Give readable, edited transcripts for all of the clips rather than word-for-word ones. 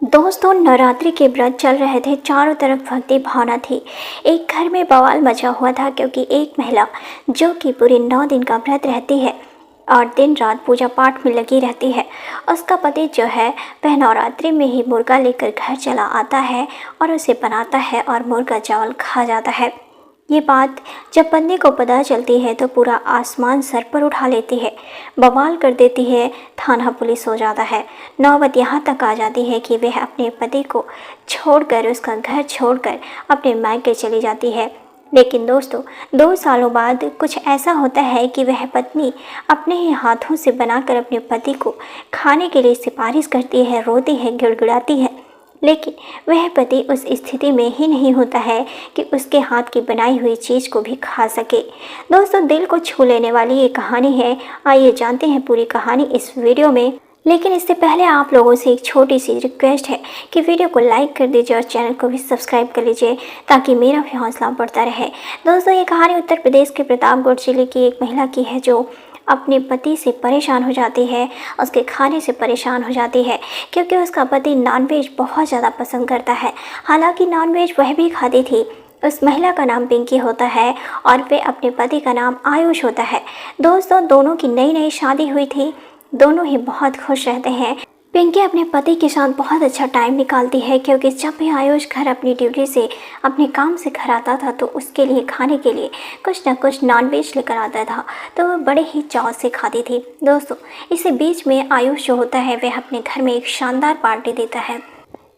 दोस्तों, नवरात्रि के व्रत चल रहे थे। चारों तरफ भक्ति भावना थी। एक घर में बवाल मचा हुआ था क्योंकि एक महिला जो कि पूरे 9 दिन का व्रत रहती है और दिन रात पूजा पाठ में लगी रहती है, उसका पति जो है वह नवरात्रि में ही मुर्गा लेकर घर चला आता है और उसे बनाता है और मुर्गा चावल खा जाता है। ये बात जब पत्नी को पता चलती है तो पूरा आसमान सर पर उठा लेती है, बवाल कर देती है। थाना पुलिस हो जाता है। नौबत यहाँ तक आ जाती है कि वह अपने पति को छोड़कर, उसका घर छोड़कर अपने मायके चली जाती है। लेकिन दोस्तों, 2 सालों बाद कुछ ऐसा होता है कि वह पत्नी अपने ही हाथों से बनाकर अपने पति को खाने के लिए सिफारिश करती है, रोती है, गिड़गिड़ाती है। लेकिन वह पति उस स्थिति में ही नहीं होता है कि उसके हाथ की बनाई हुई चीज़ को भी खा सके। दोस्तों, दिल को छू लेने वाली ये कहानी है। आइए जानते हैं पूरी कहानी इस वीडियो में। लेकिन इससे पहले आप लोगों से एक छोटी सी रिक्वेस्ट है कि वीडियो को लाइक कर दीजिए और चैनल को भी सब्सक्राइब कर लीजिए ताकि मेरा भी हौसला बढ़ता रहे। दोस्तों, ये कहानी उत्तर प्रदेश के प्रतापगढ़ जिले की एक महिला की है जो अपने पति से परेशान हो जाती है, उसके खाने से परेशान हो जाती है क्योंकि उसका पति नॉनवेज बहुत ज़्यादा पसंद करता है। हालांकि नॉनवेज वह भी खाती थी। उस महिला का नाम पिंकी होता है और वे अपने पति का नाम आयुष होता है। दोस्तों, दोनों की नई नई शादी हुई थी। दोनों ही बहुत खुश रहते हैं। पिंकी अपने पति के साथ बहुत अच्छा टाइम निकालती है क्योंकि जब भी आयुष घर अपनी ड्यूटी से, अपने काम से घर आता था तो उसके लिए खाने के लिए कुछ ना कुछ नॉनवेज लेकर आता था, तो वह बड़े ही चाव से खाती थी। दोस्तों, इसी बीच में आयुष जो होता है वह अपने घर में एक शानदार पार्टी देता है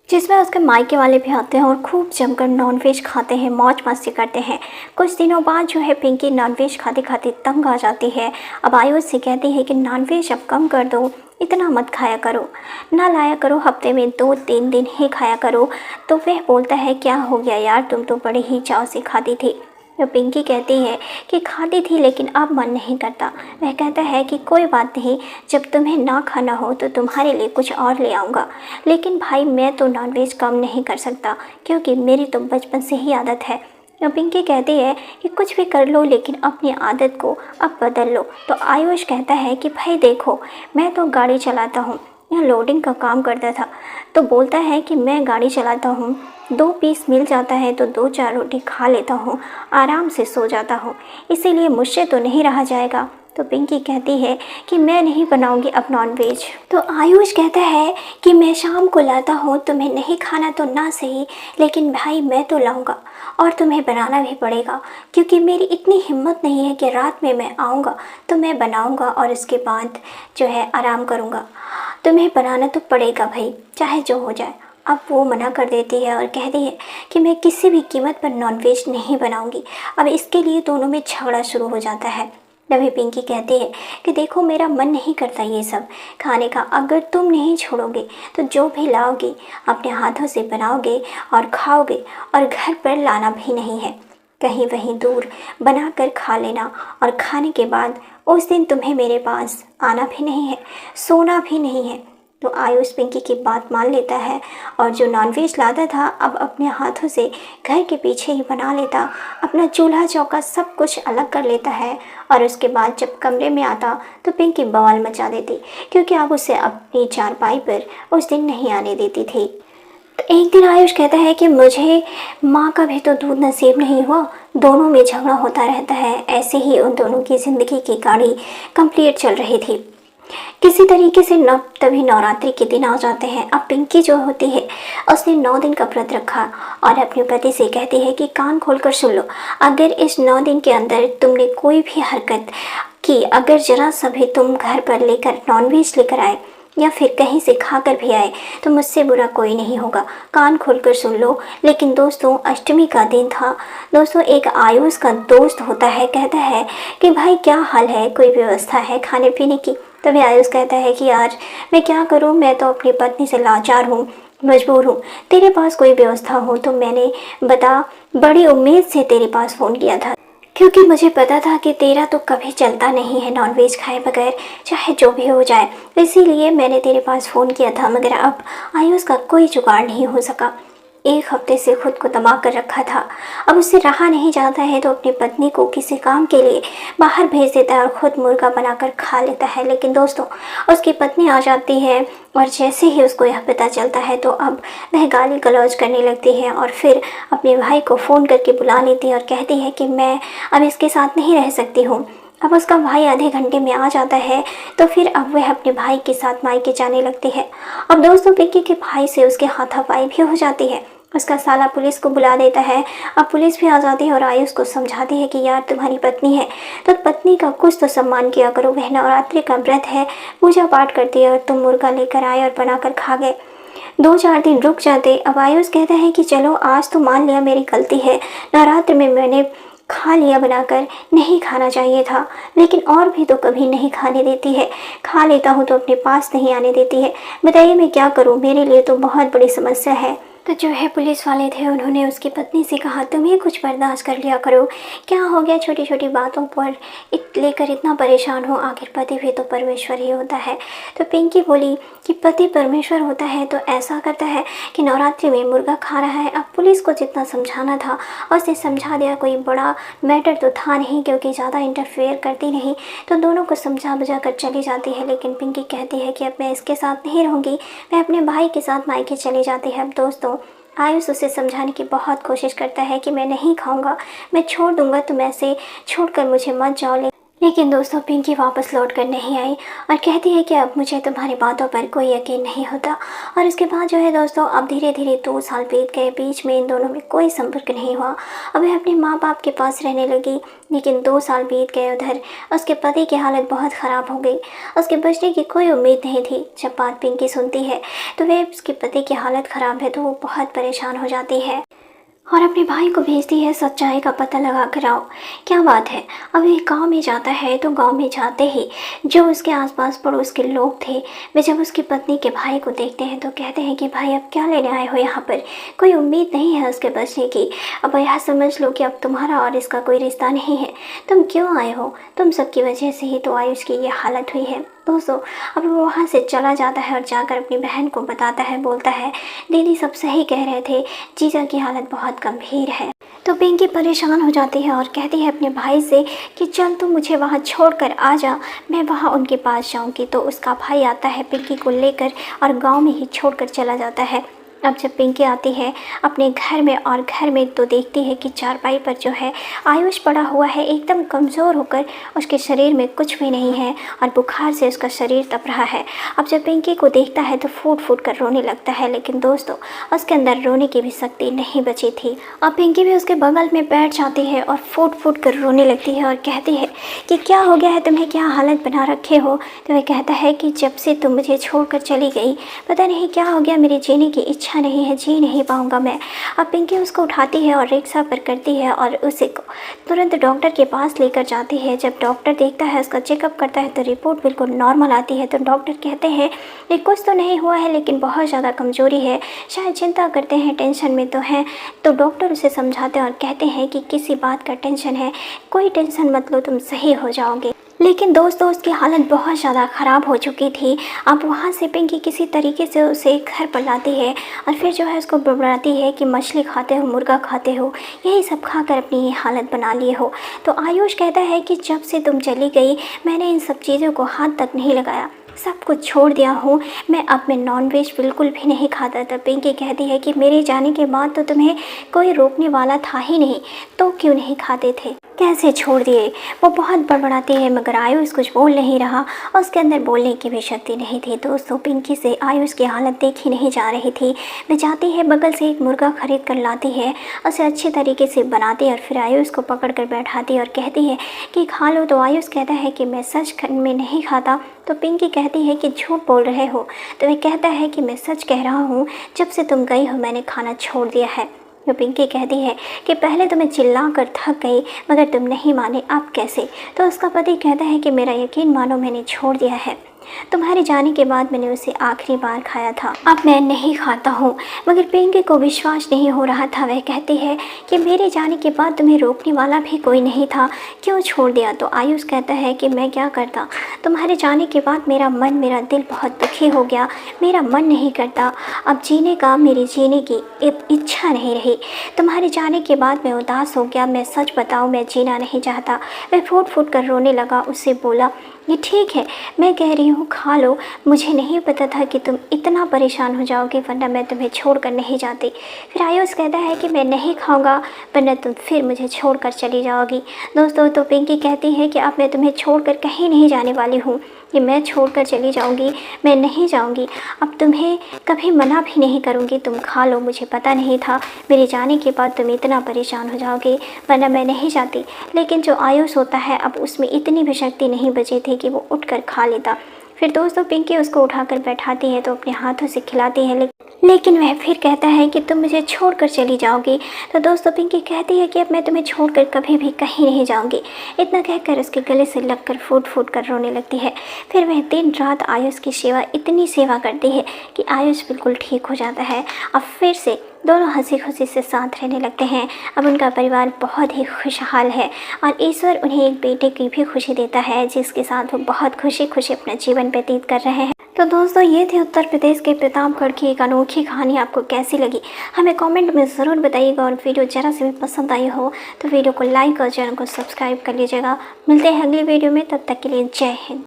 जिसमें उसके मायके वाले भी आते हैं और खूब जमकर नॉनवेज खाते हैं, मौज मस्ती करते हैं। कुछ दिनों बाद जो है पिंकी नॉनवेज खाते खाते तंग आ जाती है। अब आयुष से कहती है कि नॉनवेज अब कम कर दो, इतना मत खाया करो, ना लाया करो, हफ्ते में 2-3 दिन ही खाया करो। तो वह बोलता है, क्या हो गया यार, तुम तो बड़े ही चाव से खाती थी। तो पिंकी कहती है कि खाती थी लेकिन अब मन नहीं करता। वह कहता है कि कोई बात नहीं, जब तुम्हें ना खाना हो तो तुम्हारे लिए कुछ और ले आऊँगा। लेकिन भाई, मैं तो नॉनवेज कम नहीं कर सकता क्योंकि मेरी तो बचपन से ही आदत है। तो पिंकी कहती है कि कुछ भी कर लो लेकिन अपनी आदत को अब बदल लो। तो आयुष कहता है कि भाई देखो, मैं तो गाड़ी चलाता हूँ, यहाँ लोडिंग का काम करता था। तो बोलता है कि मैं गाड़ी चलाता हूँ, 2 पीस मिल जाता है तो 2-4 रोटी खा लेता हूँ, आराम से सो जाता हूँ, इसीलिए मुझसे तो नहीं रहा जाएगा। तो पिंकी कहती है कि मैं नहीं बनाऊंगी अब नॉनवेज। तो आयुष कहता है कि मैं शाम को लाता हूँ, तुम्हें नहीं खाना तो ना सही, लेकिन भाई मैं तो लाऊंगा और तुम्हें बनाना भी पड़ेगा क्योंकि मेरी इतनी हिम्मत नहीं है कि रात में मैं आऊँगा तो मैं बनाऊँगा और इसके बाद जो है आराम करूँगा। तुम्हें बनाना तो पड़ेगा भाई, चाहे जो हो जाए। अब वो मना कर देती है और कहती है कि मैं किसी भी कीमत पर नॉनवेज नहीं बनाऊंगी। अब इसके लिए दोनों में झगड़ा शुरू हो जाता है। तभी पिंकी कहती है कि देखो, मेरा मन नहीं करता ये सब खाने का, अगर तुम नहीं छोड़ोगे तो जो भी लाओगे अपने हाथों से बनाओगे और खाओगे और घर पर लाना भी नहीं है, कहीं वहीं दूर बना कर खा लेना और खाने के बाद उस दिन तुम्हें मेरे पास आना भी नहीं है, सोना भी नहीं है। तो आयुष पिंकी की बात मान लेता है और जो नॉनवेज लाता था अब अपने हाथों से घर के पीछे ही बना लेता, अपना चूल्हा चौका सब कुछ अलग कर लेता है। और उसके बाद जब कमरे में आता तो पिंकी बवाल मचा देती क्योंकि अब उसे अपनी चारपाई पर उस दिन नहीं आने देती थी। तो एक दिन आयुष कहता है कि मुझे माँ का भी तो दूध नसीब नहीं हुआ, दोनों में झगड़ा होता रहता है। ऐसे ही उन दोनों की ज़िंदगी की गाड़ी कंप्लीट चल रही थी किसी तरीके से। तभी नवरात्रि के दिन आ जाते हैं। अब पिंकी जो होती है उसने 9 दिन का व्रत रखा और अपने पति से कहती है कि कान खोलकर सुन लो, अगर इस 9 दिन के अंदर तुमने कोई भी हरकत की, अगर जरा सा भी तुम घर पर लेकर नॉनवेज लेकर आए या फिर कहीं से खाकर भी आए तो मुझसे बुरा कोई नहीं होगा, कान खोलकर सुन लो। लेकिन दोस्तों, अष्टमी का दिन था। दोस्तों, एक आयुष का दोस्त होता है, कहता है कि भाई क्या हाल है, कोई व्यवस्था है खाने पीने की। तभी आयुष कहता है कि यार मैं क्या करूं, मैं तो अपनी पत्नी से लाचार हूं, मजबूर हूं, तेरे पास कोई व्यवस्था हो तो। मैंने बड़ी उम्मीद से तेरे पास फ़ोन किया था क्योंकि मुझे पता था कि तेरा तो कभी चलता नहीं है नॉनवेज खाए बगैर, चाहे जो भी हो जाए, इसीलिए मैंने तेरे पास फ़ोन किया था। मगर अब आयुष का कोई जुगाड़ नहीं हो सका। एक हफ्ते से खुद को दबा कर रखा था। अब उससे रहा नहीं जाता है तो अपनी पत्नी को किसी काम के लिए बाहर भेज देता है और ख़ुद मुर्गा बनाकर खा लेता है। लेकिन दोस्तों, उसकी पत्नी आ जाती है और जैसे ही उसको यह पता चलता है तो अब वह गाली गलौज करने लगती है और फिर अपने भाई को फ़ोन करके बुला लेती है और कहती है कि मैं अब इसके साथ नहीं रह सकती हूँ। अब उसका भाई आधे घंटे में आ जाता है तो फिर अब वह अपने भाई के साथ मायके जाने लगती है। अब दोस्तों, पिंकी के भाई से उसके हाथापाई भी हो जाती है। उसका साला पुलिस को बुला देता है। अब पुलिस भी आ जाती है और आयुष को समझाती है कि यार तुम्हारी पत्नी है तो पत्नी का कुछ तो सम्मान किया करो, वह नवरात्रि का व्रत है, पूजा पाठ करती है और तुम मुर्गा लेकर आए और बनाकर खा गए। 2-4 दिन रुक जाते। अब आयुष कहता है कि चलो आज तो मान लिया मेरी गलती है, नवरात्र में मैंने खा लिया बनाकर, नहीं खाना चाहिए था, लेकिन और भी तो कभी नहीं खाने देती है, खा लेता हूँ तो अपने पास नहीं आने देती है, बताइए मैं क्या करूँ, मेरे लिए तो बहुत बड़ी समस्या है। तो जो है पुलिस वाले थे उन्होंने उसकी पत्नी से कहा तुम ही कुछ बर्दाश्त कर लिया करो, क्या हो गया, छोटी छोटी बातों पर लेकर इतना परेशान हो, आखिर पति भी तो परमेश्वर ही होता है। तो पिंकी बोली कि पति परमेश्वर होता है तो ऐसा करता है कि नवरात्रि में मुर्गा खा रहा है। अब पुलिस को जितना समझाना था उसने समझा दिया, कोई बड़ा मैटर तो था नहीं क्योंकि ज़्यादा इंटरफेयर करती नहीं, तो दोनों को समझा बुझा कर चली जाती है। लेकिन पिंकी कहती है कि अब मैं इसके साथ नहीं रहूँगी, मैं अपने भाई के साथ मायके चली जाती है। अब दोस्तों, आयुष उसे समझाने की बहुत कोशिश करता है कि मैं नहीं खाऊंगा, मैं छोड़ दूंगा, तुम ऐसे छोड़कर मुझे मत जाओ। लेकिन दोस्तों, पिंकी वापस लौट कर नहीं आई और कहती है कि अब मुझे तुम्हारी बातों पर कोई यकीन नहीं होता। और इसके बाद जो है दोस्तों, अब धीरे धीरे 2 साल बीत गए, बीच में इन दोनों में कोई संपर्क नहीं हुआ। अब वह अपने माँ बाप के पास रहने लगी। लेकिन 2 साल बीत गए, उधर उसके पति की हालत बहुत ख़राब हो गई, उसके बचने की कोई उम्मीद नहीं थी। जब बात पिंकी सुनती है तो वह उसके पति की हालत ख़राब है तो वो बहुत परेशान हो जाती है और अपने भाई को भेजती है सच्चाई का पता लगा कर आओ, क्या बात है। अब ये गांव में जाता है तो गांव में जाते ही जो उसके आसपास पड़ोस के लोग थे वे जब उसकी पत्नी के भाई को देखते हैं तो कहते हैं कि भाई अब क्या लेने आए हो यहाँ पर, कोई उम्मीद नहीं है उसके बचने की, अब यह समझ लो कि अब तुम्हारा और इसका कोई रिश्ता नहीं है, तुम क्यों आए हो, तुम सबकी वजह से ही तो आयुष की ये हालत हुई है। दोस्तों, अब वो वहाँ से चला जाता है और जाकर अपनी बहन को बताता है, बोलता है दीदी सब सही कह रहे थे, जीजा की हालत बहुत गंभीर है। तो पिंकी परेशान हो जाती है और कहती है अपने भाई से कि चल तू मुझे वहाँ छोड़कर आ जा, मैं वहाँ उनके पास जाऊँगी। तो उसका भाई आता है पिंकी को लेकर और गाँव में ही छोड़कर चला जाता है। अब जब पिंकी आती है अपने घर में और घर में तो देखती है कि चारपाई पर जो है आयुष पड़ा हुआ है, एकदम कमज़ोर होकर, उसके शरीर में कुछ भी नहीं है और बुखार से उसका शरीर तप रहा है। अब जब पिंकी को देखता है तो फूट फूट कर रोने लगता है, लेकिन दोस्तों उसके अंदर रोने की भी शक्ति नहीं बची थी। अब पिंकी भी उसके बगल में बैठ जाती है और फूट फूट कर रोने लगती है और कहती है कि क्या हो गया है तुम्हें, क्या हालत बना रखे हो। तो वह कहता है कि जब से तुम मुझे छोड़कर चली गई पता नहीं क्या हो गया, मेरी जीने की इच्छा नहीं है, जी नहीं पाऊंगा मैं। अब पिंकी उसको उठाती है और रिक्शा पर करती है और उसे तुरंत डॉक्टर के पास लेकर जाती है। जब डॉक्टर देखता है, उसका चेकअप करता है तो रिपोर्ट बिल्कुल नॉर्मल आती है। तो डॉक्टर कहते हैं ये कुछ तो नहीं हुआ है लेकिन बहुत ज़्यादा कमज़ोरी है, शायद चिंता करते हैं, टेंशन में तो हैं। तो डॉक्टर उसे समझाते हैं और कहते हैं कि किसी बात का टेंशन है, कोई टेंशन मत लो, तुम सही हो जाओगे। लेकिन दोस्तों उसकी हालत बहुत ज़्यादा ख़राब हो चुकी थी। अब वहाँ से पिंकी किसी तरीके से उसे घर पर लाती है और फिर जो है उसको बुलाती है कि मछली खाते हो, मुर्गा खाते हो, यही सब खाकर अपनी ये हालत बना लिए हो। तो आयुष कहता है कि जब से तुम चली गई मैंने इन सब चीज़ों को हाथ तक नहीं लगाया, सब कुछ छोड़ दिया हूँ मैं, अब मैं नॉनवेज बिल्कुल भी नहीं खाता था। पिंकी कहती है कि मेरे जाने के बाद तो तुम्हें कोई रोकने वाला था ही नहीं, तो क्यों नहीं खाते थे, कैसे छोड़ दिए। वो बहुत बड़बड़ाती है मगर आयुष कुछ बोल नहीं रहा, उसके अंदर बोलने की भी शक्ति नहीं थी। दोस्तों पिंकी से आयुष की हालत देखी नहीं जा रही थी। वह जाती है बगल से एक मुर्गा खरीद कर लाती है, उसे अच्छे तरीके से बनाती है और फिर आयुष को पकड़ कर बैठाती है और कहती है कि खा लो। तो आयुष कहता है कि मैं सच में नहीं खाता। तो पिंकी कहती है कि झूठ बोल रहे हो। तो वह कहता है कि मैं सच कह रहा हूँ, जब से तुम गई हो मैंने खाना छोड़ दिया है। तो पिंकी कहती है कि पहले तो मैं चिल्ला कर थक गई मगर तुम नहीं माने, अब कैसे। तो उसका पति कहता है कि मेरा यकीन मानो मैंने छोड़ दिया है। तुम्हारे जाने के बाद मैंने उसे आखिरी बार खाया था, अब मैं नहीं खाता हूँ। मगर पिंकी को विश्वास नहीं हो रहा था। वह कहती है कि मेरे जाने के बाद तुम्हें रोकने वाला भी कोई नहीं था, क्यों छोड़ दिया? तो आयुष कहता है कि मैं क्या करता, तुम्हारे जाने के बाद मेरा मन, मेरा दिल बहुत दुखी हो गया। मेरा मन नहीं करता अब जीने का, मेरी जीने की इच्छा नहीं रही। तुम्हारे जाने के बाद मैं उदास हो गया। मैं सच बताऊँ, मैं जीना नहीं चाहता। वह फूट फूट कर रोने लगा। उससे बोला, ये ठीक है, मैं कह रही हूँ खा लो। मुझे नहीं पता था कि तुम इतना परेशान हो जाओगे, वरना मैं तुम्हें छोड़कर नहीं जाती। फिर आयुष कहता है कि मैं नहीं खाऊंगा, वरना तुम फिर मुझे छोड़कर चली जाओगी। दोस्तों, तो पिंकी कहती है कि अब मैं तुम्हें छोड़कर कहीं नहीं जाने वाली हूँ, कि मैं छोड़कर चली जाऊंगी, मैं नहीं जाऊंगी। अब तुम्हें कभी मना भी नहीं करूंगी, तुम खा लो। मुझे पता नहीं था मेरे जाने के बाद तुम इतना परेशान हो जाओगे, वरना मैं नहीं जाती। लेकिन जो आयुष होता है, अब उसमें इतनी भी शक्ति नहीं बची थी कि वो उठकर खा लेता। फिर दोस्तों, पिंकी उसको उठाकर बैठाती है तो अपने हाथों से खिलाती है, लेकिन वह फिर कहता है कि तुम मुझे छोड़कर चली जाओगी। तो दोस्तों, पिंकी कहती है कि अब मैं तुम्हें छोड़कर कभी भी कहीं नहीं जाऊंगी। इतना कहकर उसके गले से लगकर फूट फूट कर रोने लगती है। फिर वह दिन रात आयुष की सेवा, इतनी सेवा करती है कि आयुष बिल्कुल ठीक हो जाता है। अब फिर से दोनों हंसी खुशी से साथ रहने लगते हैं। अब उनका परिवार बहुत ही खुशहाल है और ईश्वर उन्हें एक बेटे की भी खुशी देता है, जिसके साथ वो बहुत खुशी खुशी अपना जीवन व्यतीत कर रहे हैं। तो दोस्तों, ये थी उत्तर प्रदेश के प्रतापगढ़ की एक अनोखी कहानी। आपको कैसी लगी हमें कमेंट में ज़रूर बताइएगा, और वीडियो ज़रा से भी पसंद आई हो तो वीडियो को लाइक और चैनल को सब्सक्राइब कर लीजिएगा। मिलते हैं अगली वीडियो में, तब तक के लिए जय हिंद।